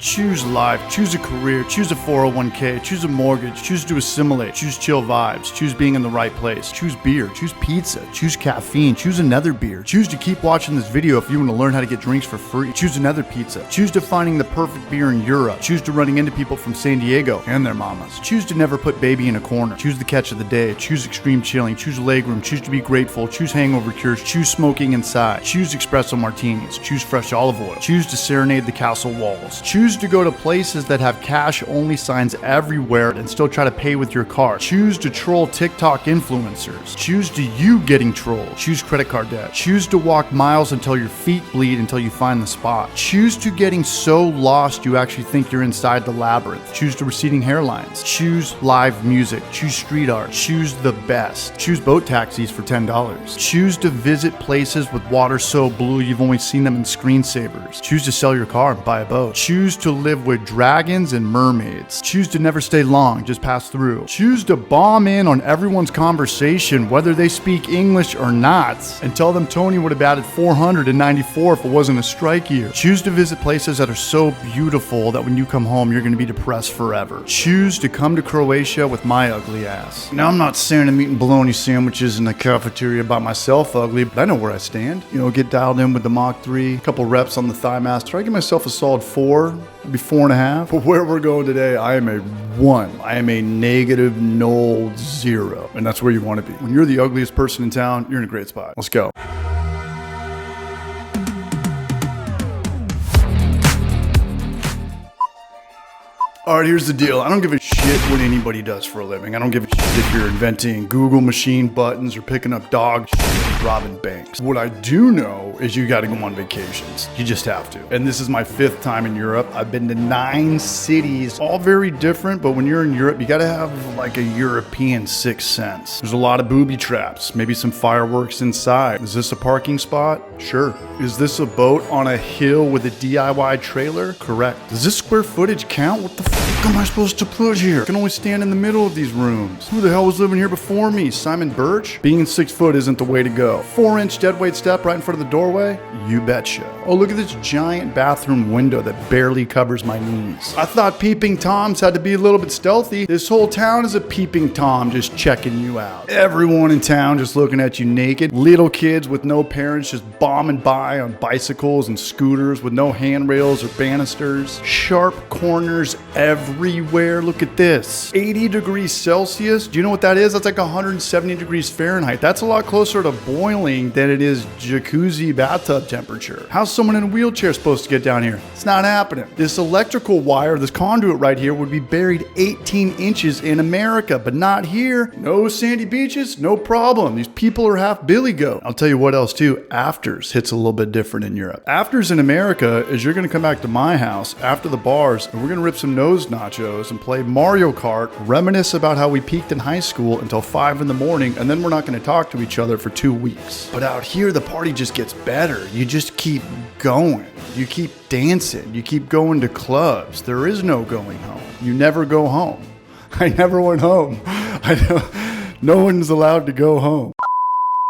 Choose life, choose a career, choose a 401k, choose a mortgage, choose to assimilate, choose chill vibes, choose being in the right place, choose beer, choose pizza, choose caffeine, choose another beer, choose to keep watching this video if you want to learn how to get drinks for free, choose another pizza, choose to finding the perfect beer in Europe, choose to running into people from San Diego and their mamas, choose to never put baby in a corner, choose the catch of the day, choose extreme chilling, choose legroom, choose to be grateful, choose hangover cures, choose smoking inside, choose espresso martinis, choose fresh olive oil, choose to serenade the castle walls, choose to go to places that have cash only signs everywhere and still try to pay with your card, choose to troll TikTok influencers, choose to you getting trolled, choose credit card debt, choose to walk miles until your feet bleed until you find the spot, choose to getting so lost you actually think you're inside the labyrinth, choose to receding hairlines, choose live music, choose street art, choose the best, choose boat taxis for $10, choose to visit places with water so blue you've only seen them in screensavers, choose to sell your car and buy a boat, choose to live with dragons and mermaids, choose to never stay long, just pass through, choose to bomb in on everyone's conversation whether they speak English or not and tell them Tony would have batted 494 if it wasn't a strike year, choose to visit places that are so beautiful that when you come home you're going to be depressed forever, choose to come to Croatia with my ugly ass. Now I'm not saying I'm eating bologna sandwiches in the cafeteria by myself ugly, but I know where I stand. You know, get dialed in with the Mach 3, a couple reps on the Thigh Master. I give myself a solid 4, maybe 4.5. But where we're going today, I am a 1. I am a negative null 0. And that's where you want to be. When you're the ugliest person in town, you're in a great spot. Let's go. All right, here's the deal. I don't give a shit what anybody does for a living. I don't give a shit if you're inventing Google machine buttons or picking up dog shit or robbing banks. What I do know is you got to go on vacations. You just have to. And this is my 5th time in Europe. I've been to 9 cities, all very different. But when you're in Europe, you got to have like a European sixth sense. There's a lot of booby traps, maybe some fireworks inside. Is this a parking spot? Sure. Is this a boat on a hill with a DIY trailer? Correct. Does this square footage count? What the fuck am I supposed to put here? I can only stand in the middle of these rooms. Who the hell was living here before me? Simon Birch? Being 6 foot isn't the way to go. 4-inch deadweight step right in front of the doorway? You betcha. Oh, look at this giant bathroom window that barely covers my knees. I thought peeping Toms had to be a little bit stealthy. This whole town is a peeping Tom just checking you out. Everyone in town just looking at you naked. Little kids with no parents just bombing by on bicycles and scooters with no handrails or banisters. Sharp corners everywhere. Look at this. 80 degrees Celsius. Do you know what that is? That's like 170 degrees Fahrenheit. That's a lot closer to boiling than it is jacuzzi bathtub temperature. How's someone in a wheelchair supposed to get down here? It's not happening. This electrical wire, this conduit right here would be buried 18 inches in America, but not here. No sandy beaches, no problem. These people are half billy goat. I'll tell you what else too. Afters hits a little bit different in Europe. Afters in America is you're going to come back to my house after the bars and we're going to rip some nose nachos and play Mario Kart, reminisce about how we peaked in high school until 5 in the morning, and then we're not going to talk to each other for 2 weeks. But out here, the party just gets better. You just keep going. You keep dancing. You keep going to clubs. There is no going home. You never go home. I never went home. No one's allowed to go home.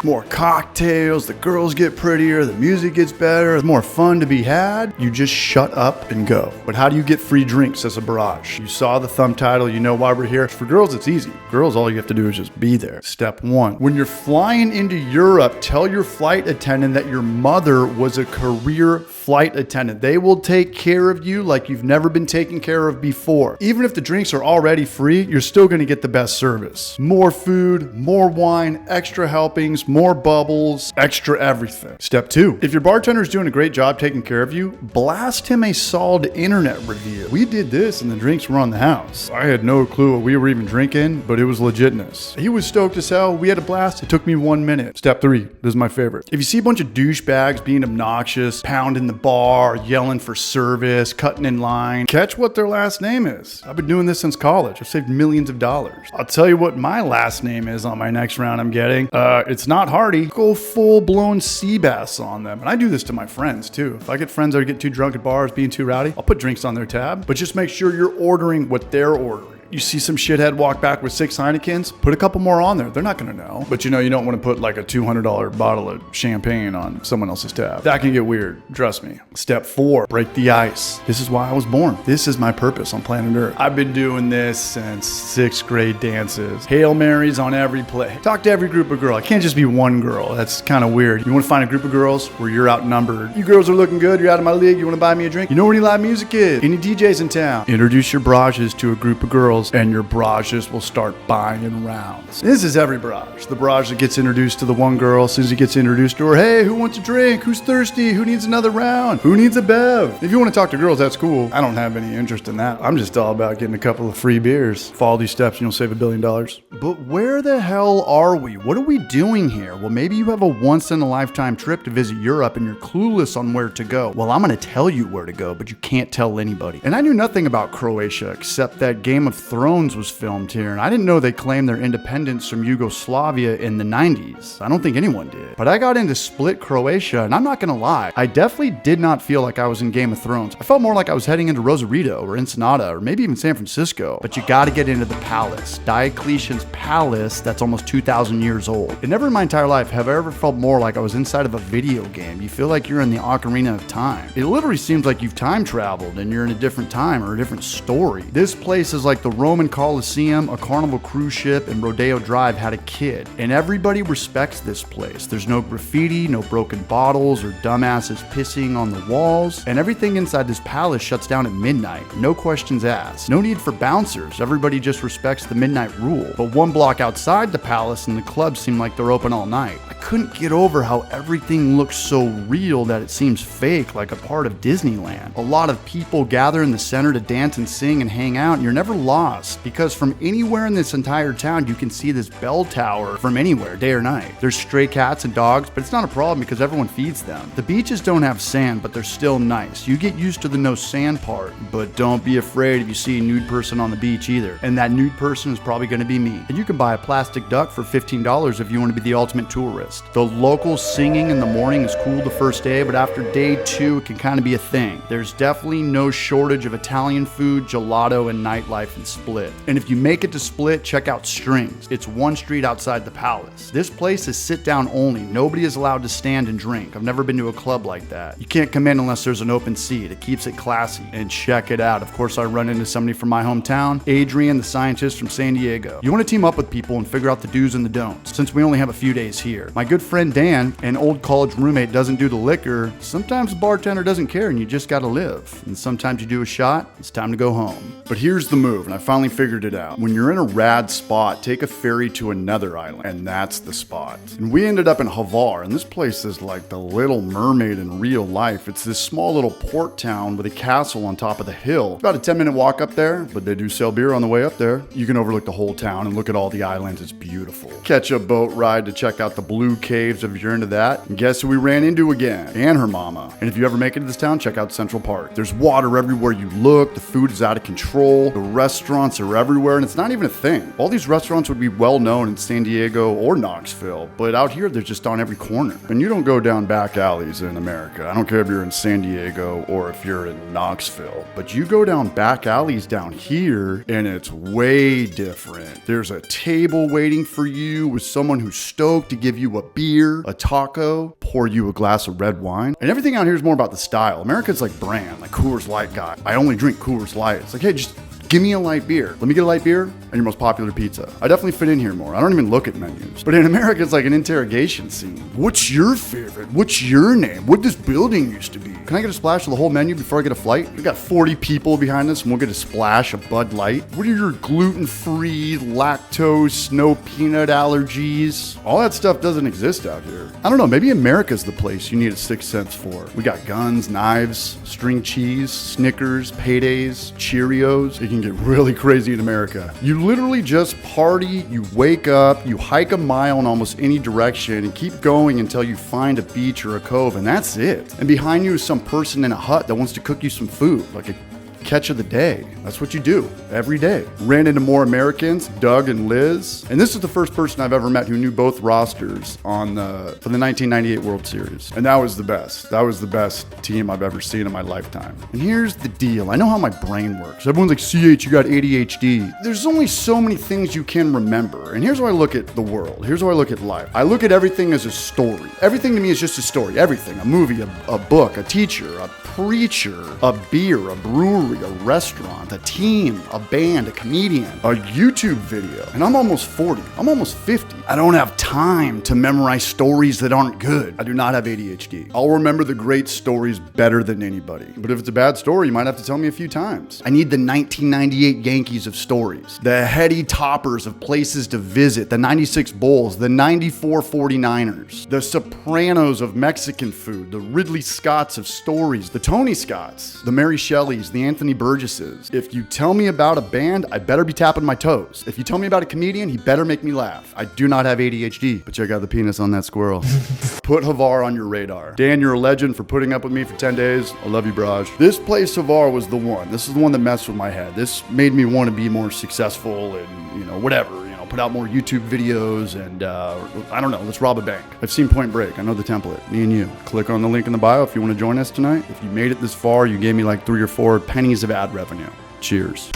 More cocktails, the girls get prettier, the music gets better, there's more fun to be had. You just shut up and go. But how do you get free drinks as a barrage? You saw the thumb title, you know why we're here. For girls, it's easy. Girls, all you have to do is just be there. Step 1. When you're flying into Europe, tell your flight attendant that your mother was a career flight attendant. They will take care of you like you've never been taken care of before. Even if the drinks are already free, you're still going to get the best service. More food, more wine, extra helpings, more bubbles, extra everything. Step 2. If your bartender's doing a great job taking care of you, blast him a solid internet review. We did this and the drinks were on the house. I had no clue what we were even drinking, but it was legitness. He was stoked as hell. We had a blast. It took me 1 minute. Step 3. This is my favorite. If you see a bunch of douchebags being obnoxious, pounding the bar, yelling for service, cutting in line, catch what their last name is. I've been doing this since college. I've saved millions of dollars. I'll tell you what my last name is on my next round I'm getting. It's not Hardy. Go full-blown sea bass on them. And I do this to my friends too. If I get friends that get too drunk at bars, being too rowdy, I'll put drinks on their tab. But just make sure you're ordering what they're ordering. You see some shithead walk back with 6 Heinekens, put a couple more on there. They're not gonna know. But you know, you don't want to put like a $200 bottle of champagne on someone else's tab. That can get weird, trust me. Step 4, break the ice. This is why I was born. This is my purpose on planet Earth. I've been doing this since 6th grade dances. Hail Marys on every play. Talk to every group of girls. I can't just be one girl. That's kind of weird. You want to find a group of girls where you're outnumbered. You girls are looking good. You're out of my league. You want to buy me a drink? You know where any live music is? Any DJs in town? Introduce your barrages to a group of girls and your barrages will start buying rounds. This is every barrage. The barrage that gets introduced to the one girl, as soon as he gets introduced to her, hey, who wants a drink? Who's thirsty? Who needs another round? Who needs a bev? If you want to talk to girls, that's cool. I don't have any interest in that. I'm just all about getting a couple of free beers. Follow these steps and you'll save $1 billion. But where the hell are we? What are we doing here? Well, maybe you have a once-in-a-lifetime trip to visit Europe and you're clueless on where to go. Well, I'm going to tell you where to go, but you can't tell anybody. And I knew nothing about Croatia except that Game of Thrones was filmed here, and I didn't know they claimed their independence from Yugoslavia in the 90s. I don't think anyone did. But I got into Split, Croatia, and I'm not going to lie, I definitely did not feel like I was in Game of Thrones. I felt more like I was heading into Rosarito or Ensenada or maybe even San Francisco. But you got to get into the palace. Diocletian's palace that's almost 2,000 years old. And never in my entire life have I ever felt more like I was inside of a video game. You feel like you're in the Ocarina of Time. It literally seems like you've time traveled and you're in a different time or a different story. This place is like the Roman Colosseum, a Carnival cruise ship, and Rodeo Drive had a kid. And everybody respects this place. There's no graffiti, no broken bottles or dumbasses pissing on the walls. And everything inside this palace shuts down at midnight. No questions asked. No need for bouncers. Everybody just respects the midnight rule. But one block outside the palace and the clubs seem like they're open all night. I couldn't get over how everything looks so real that it seems fake, like a part of Disneyland. A lot of people gather in the center to dance and sing and hang out, and you're never lost because from anywhere in this entire town you can see this bell tower from anywhere, day or night. There's stray cats and dogs, but it's not a problem because everyone feeds them. The beaches don't have sand, but they're still nice. You get used to the no sand part, but don't be afraid if you see a nude person on the beach either. And that nude person is probably going to be me. And you can buy a plastic duck for $15 if you want to be the ultimate tourist. The local singing in the morning is cool the first day, but after day 2 it can kind of be a thing. There's definitely no shortage of Italian food, gelato, and nightlife in Split. And if you make it to Split, check out Strings. It's one street outside the palace. This place is sit down only. Nobody is allowed to stand and drink. I've never been to a club like that. You can't come in unless there's an open seat. It keeps it classy. And check it out. Of course, I run into somebody from my hometown, Adrian, the scientist from San Diego. You want to team up with people and figure out the do's and the don'ts, since we only have a few days here. My good friend Dan, an old college roommate, doesn't do the liquor. Sometimes the bartender doesn't care and you just gotta live. And sometimes you do a shot, it's time to go home. But here's the move, and I finally figured it out. When you're in a rad spot, take a ferry to another island, and that's the spot. And we ended up in Hvar, and this place is like the Little Mermaid in real life. It's this small little port town with a castle on top of the hill. It's about a 10-minute walk up there, but they do sell beer on the way up there. You can overlook the whole town and look at all the islands. It's beautiful. Catch a boat ride to check out the blue caves if you're into that. And guess who we ran into again? And her mama. And if you ever make it to this town, check out Central Park. There's water everywhere you look. The food is out of control. The restaurants are everywhere, and it's not even a thing. All these restaurants would be well known in San Diego or Knoxville, but out here they're just on every corner. And you don't go down back alleys in America. I don't care if you're in San Diego or if you're in Knoxville, but you go down back alleys down here and it's way different. There's a table waiting for you with someone who's stoked to give you a beer, a taco, pour you a glass of red wine. And everything out here is more about the style. America's like brand, like Coors Light guy. I only drink Coors Light. It's like, hey, just give me a light beer. Let me get a light beer and your most popular pizza. I definitely fit in here more. I don't even look at menus. But in America, it's like an interrogation scene. What's your favorite? What's your name? What this building used to be? Can I get a splash of the whole menu before I get a flight? We got 40 people behind us and we'll get a splash of Bud Light. What are your gluten-free, lactose, no peanut allergies? All that stuff doesn't exist out here. I don't know, maybe America's the place you need a sixth sense for. We got guns, knives, string cheese, Snickers, paydays, Cheerios. It can get really crazy in America. You literally just party, you wake up, you hike a mile in almost any direction and keep going until you find a beach or a cove, and that's it. And behind you is some person in a hut that wants to cook you some food, like a catch of the day. That's what you do every day. Ran into more Americans, Doug and Liz. And this is the first person I've ever met who knew both rosters for the 1998 World Series. And that was the best. That was the best team I've ever seen in my lifetime. And here's the deal. I know how my brain works. Everyone's like, CH, you got ADHD. There's only so many things you can remember. And here's how I look at the world. Here's how I look at life. I look at everything as a story. Everything to me is just a story. Everything. A movie, a book, a teacher, a preacher, a beer, a brewery, a restaurant, a team, a band, a comedian, a YouTube video. And I'm almost 40. I'm almost 50. I don't have time to memorize stories that aren't good. I do not have ADHD. I'll remember the great stories better than anybody. But if it's a bad story, you might have to tell me a few times. I need the 1998 Yankees of stories, the heady toppers of places to visit, the 96 Bulls, the 94 49ers, the Sopranos of Mexican food, the Ridley Scotts of stories, the Tony Scotts, the Mary Shelleys, the Anthony Burgesses. If you tell me about a band, I better be tapping my toes. If you tell me about a comedian, he better make me laugh. I do not have ADHD, but check out the penis on that squirrel. Put Hvar on your radar. Dan, you're a legend for putting up with me for 10 days. I love you, Braj. This place, Hvar, was the one. This is the one that messed with my head. This made me want to be more successful and, whatever, put out more YouTube videos and, I don't know, let's rob a bank. I've seen Point Break. I know the template. Me and you. Click on the link in the bio if you want to join us tonight. If you made it this far, you gave me like 3 or 4 pennies of ad revenue. Cheers.